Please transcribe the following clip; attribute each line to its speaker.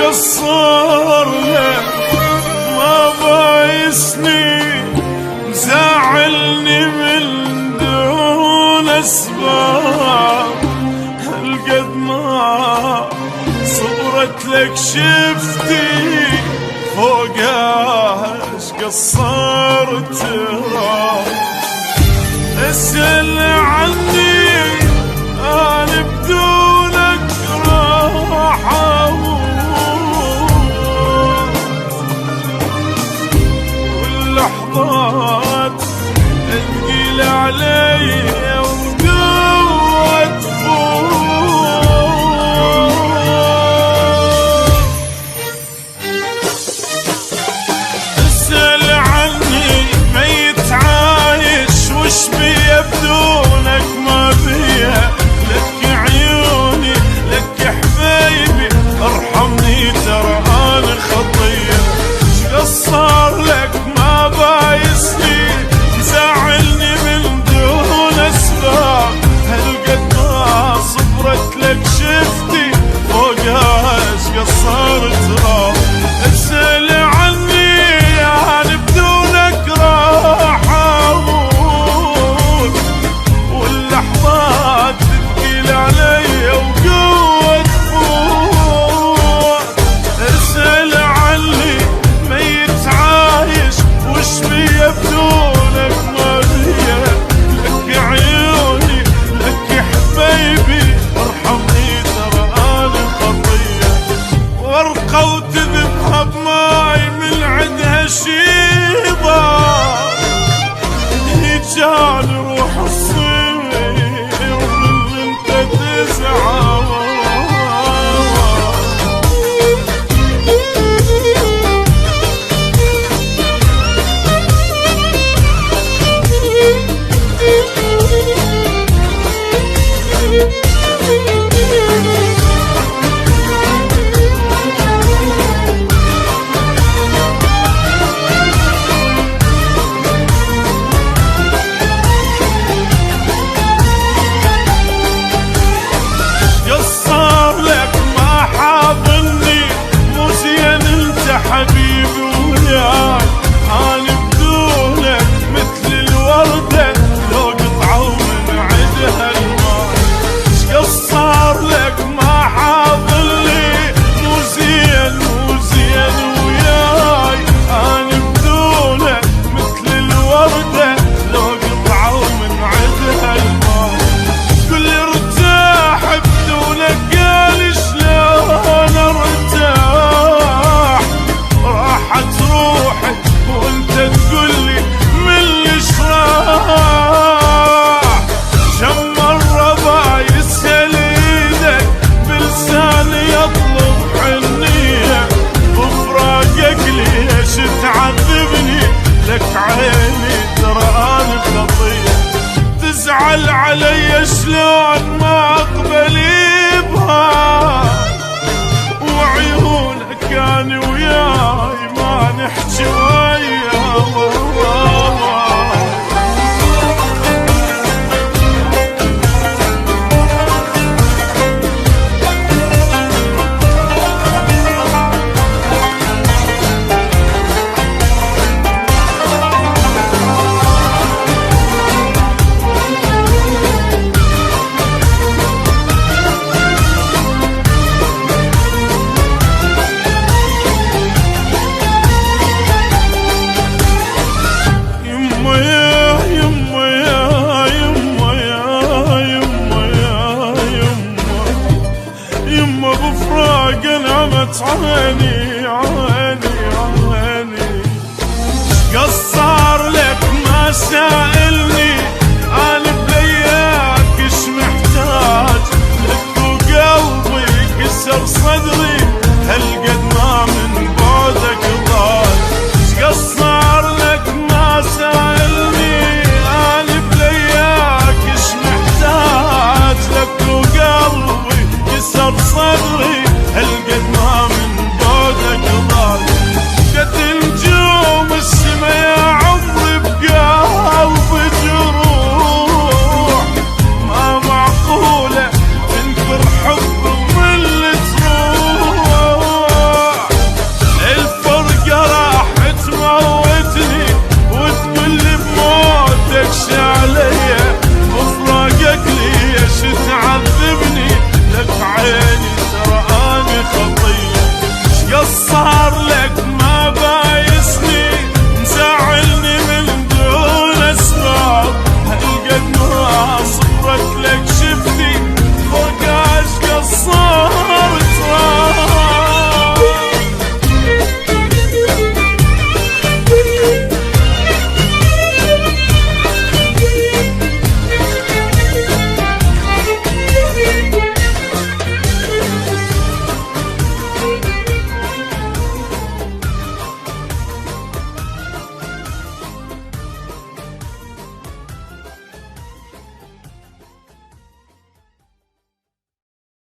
Speaker 1: قصر لك ما بايسني مزعلني من دون اسباب، هالقد ما صبرت لك شفتي فوقها اش قصرت اسأل عني انا بدونك راح واللحظات تثقيل علي وقوة اسأل عني ميت عايش وش بيا بدونك ما بيا، لك عيوني لك حبايبي ارحمني ترى انا خطية، شقصر لك ما بايسني مزعلني من دون اسباب، هالقد ما صبرت لك شفتي فوقها اش قصرت راح اسأل عني يعني بدونك راح اموت واللحظات تثقيل علي وقوة تفوت، اسأل عني ميت عايش وش بيا بدونك ما بيا، لك عيوني لك حبايبي ارحمني ترى انا خطية، ورقة وتذبها بماي من عندها شيضة يجاني روح الصير من انت تزعل. حبيبي وياي أنا بدونك مثل الوردة لو قطعوا من عدها الماي، شقصر لك ما حاضني مو زين مو زين وياي أنا بدونك مثل الوردة لو قطعوا من عدها الماي، كل ارتاح بدونك قال شلون ارتاح، راحت روحي وانت تقولي من ليش راح، كم مرة بايسهل ايدك بلساني يطلب حنية وفراقك ليش تعذبني، لك عيني ترى انا خطية، تزعل علي شلون ما اقبلي بها وعيونك انا وياي ما نحكي ويا عيني عيني عيني، قصر لك ما سائلني انا بلياك ايش محتاج، لك وقلبي كسر صدري